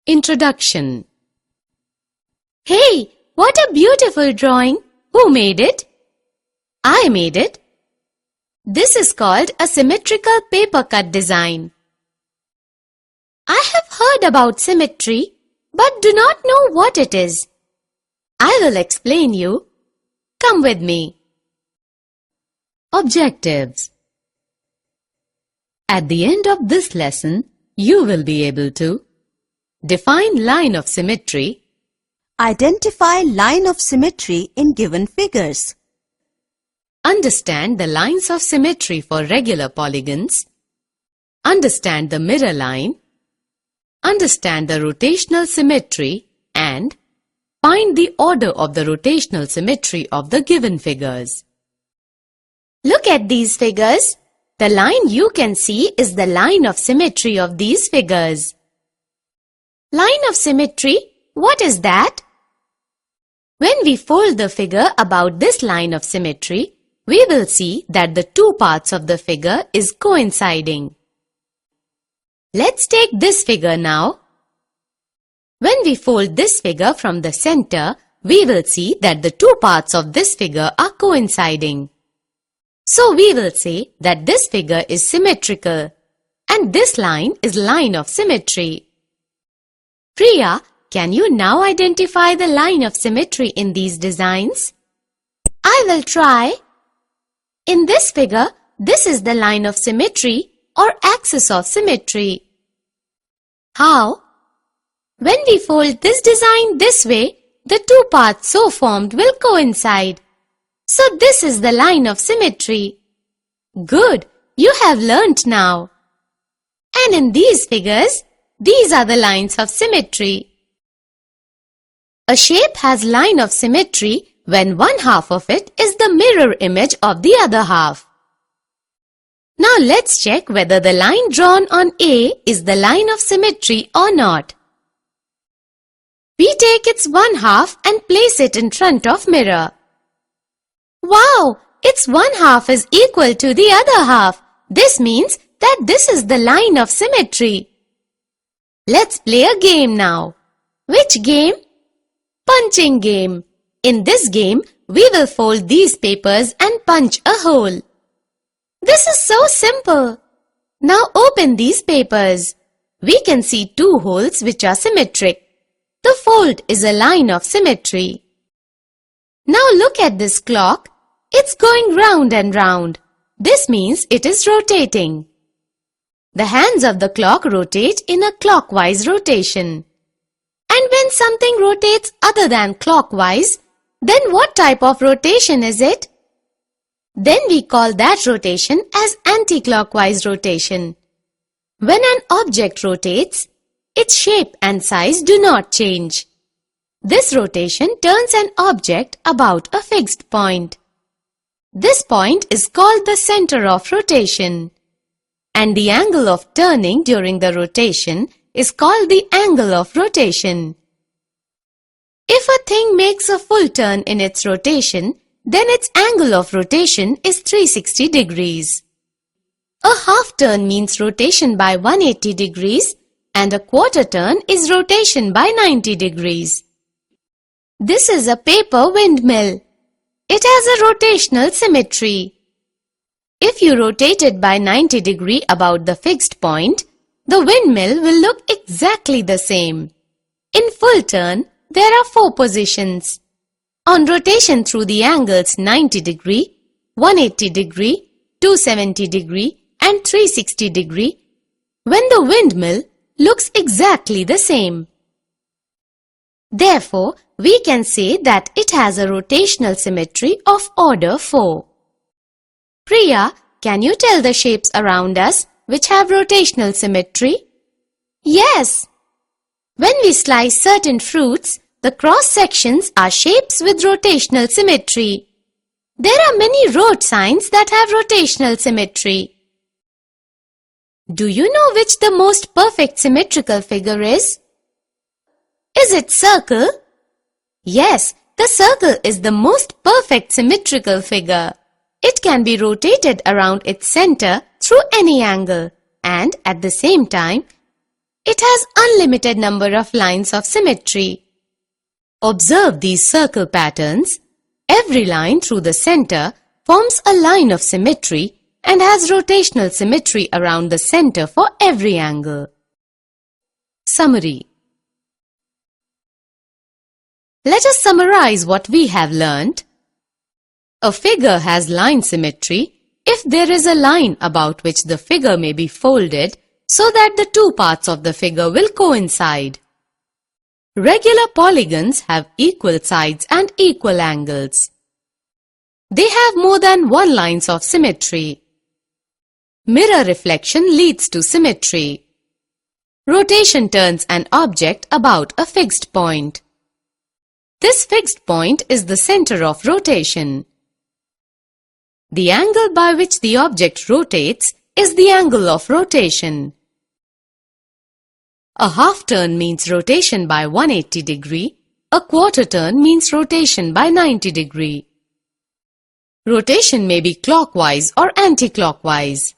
Introduction. Hey, what a beautiful drawing! Who made it? I made it. This is called a symmetrical paper cut design. I have heard about symmetry, but do not know what it is. I will explain you. Come with me. Objectives. At the end of this lesson, you will be able to define line of symmetry, identify line of symmetry in given figures, understand the lines of symmetry for regular polygons, understand the mirror line, understand the rotational symmetry, and find the order of the rotational symmetry of the given figures. Look at these figures. The line you can see is the line of symmetry of these figures. Line of symmetry, what is that? When we fold the figure about this line of symmetry, we will see that the two parts of the figure is coinciding. Let's take this figure now. When we fold this figure from the center, we will see that the two parts of this figure are coinciding. So we will say that this figure is symmetrical and this line is line of symmetry. Priya, can you now identify the line of symmetry in these designs? I will try. In this figure, this is the line of symmetry or axis of symmetry. How? When we fold this design this way, the two parts so formed will coincide. So this is the line of symmetry. Good, you have learnt now. And in these figures, these are the lines of symmetry. A shape has line of symmetry when one half of it is the mirror image of the other half. Now let's check whether the line drawn on A is the line of symmetry or not. We take its one half and place it in front of mirror. Wow! Its one half is equal to the other half. This means that this is the line of symmetry. Let's play a game now. Which game? Punching game. In this game, we will fold these papers and punch a hole. This is so simple. Now open these papers. We can see two holes which are symmetric. The fold is a line of symmetry. Now look at this clock. It's going round and round. This means it is rotating. The hands of the clock rotate in a clockwise rotation. And when something rotates other than clockwise, then what type of rotation is it? Then we call that rotation as anti-clockwise rotation. When an object rotates, its shape and size do not change. This rotation turns an object about a fixed point. This point is called the center of rotation. And the angle of turning during the rotation is called the angle of rotation. If a thing makes a full turn in its rotation, then its angle of rotation is 360 degrees. A half turn means rotation by 180 degrees and a quarter turn is rotation by 90 degrees. This is a paper windmill. It has a rotational symmetry. If you rotate it by 90 degrees about the fixed point, the windmill will look exactly the same. In full turn, there are 4 positions. On rotation through the angles 90 degree, 180 degree, 270 degree and 360 degree, when the windmill looks exactly the same. Therefore, we can say that it has a rotational symmetry of order 4. Priya, can you tell the shapes around us which have rotational symmetry? Yes. When we slice certain fruits, the cross sections are shapes with rotational symmetry. There are many road signs that have rotational symmetry. Do you know which the most perfect symmetrical figure is? Is it circle? Yes, the circle is the most perfect symmetrical figure. It can be rotated around its center through any angle, and at the same time, it has unlimited number of lines of symmetry. Observe these circle patterns. Every line through the center forms a line of symmetry and has rotational symmetry around the center for every angle. Summary. Let us summarize what we have learned. A figure has line symmetry if there is a line about which the figure may be folded so that the two parts of the figure will coincide. Regular polygons have equal sides and equal angles. They have more than one lines of symmetry. Mirror reflection leads to symmetry. Rotation turns an object about a fixed point. This fixed point is the center of rotation. The angle by which the object rotates is the angle of rotation. A half turn means rotation by 180 degree. A quarter turn means rotation by 90 degree. Rotation may be clockwise or anti-clockwise.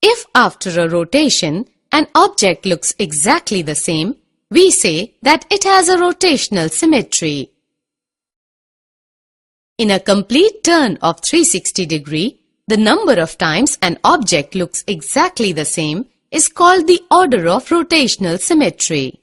If after a rotation, an object looks exactly the same, we say that it has a rotational symmetry. In a complete turn of 360 degree, the number of times an object looks exactly the same is called the order of rotational symmetry.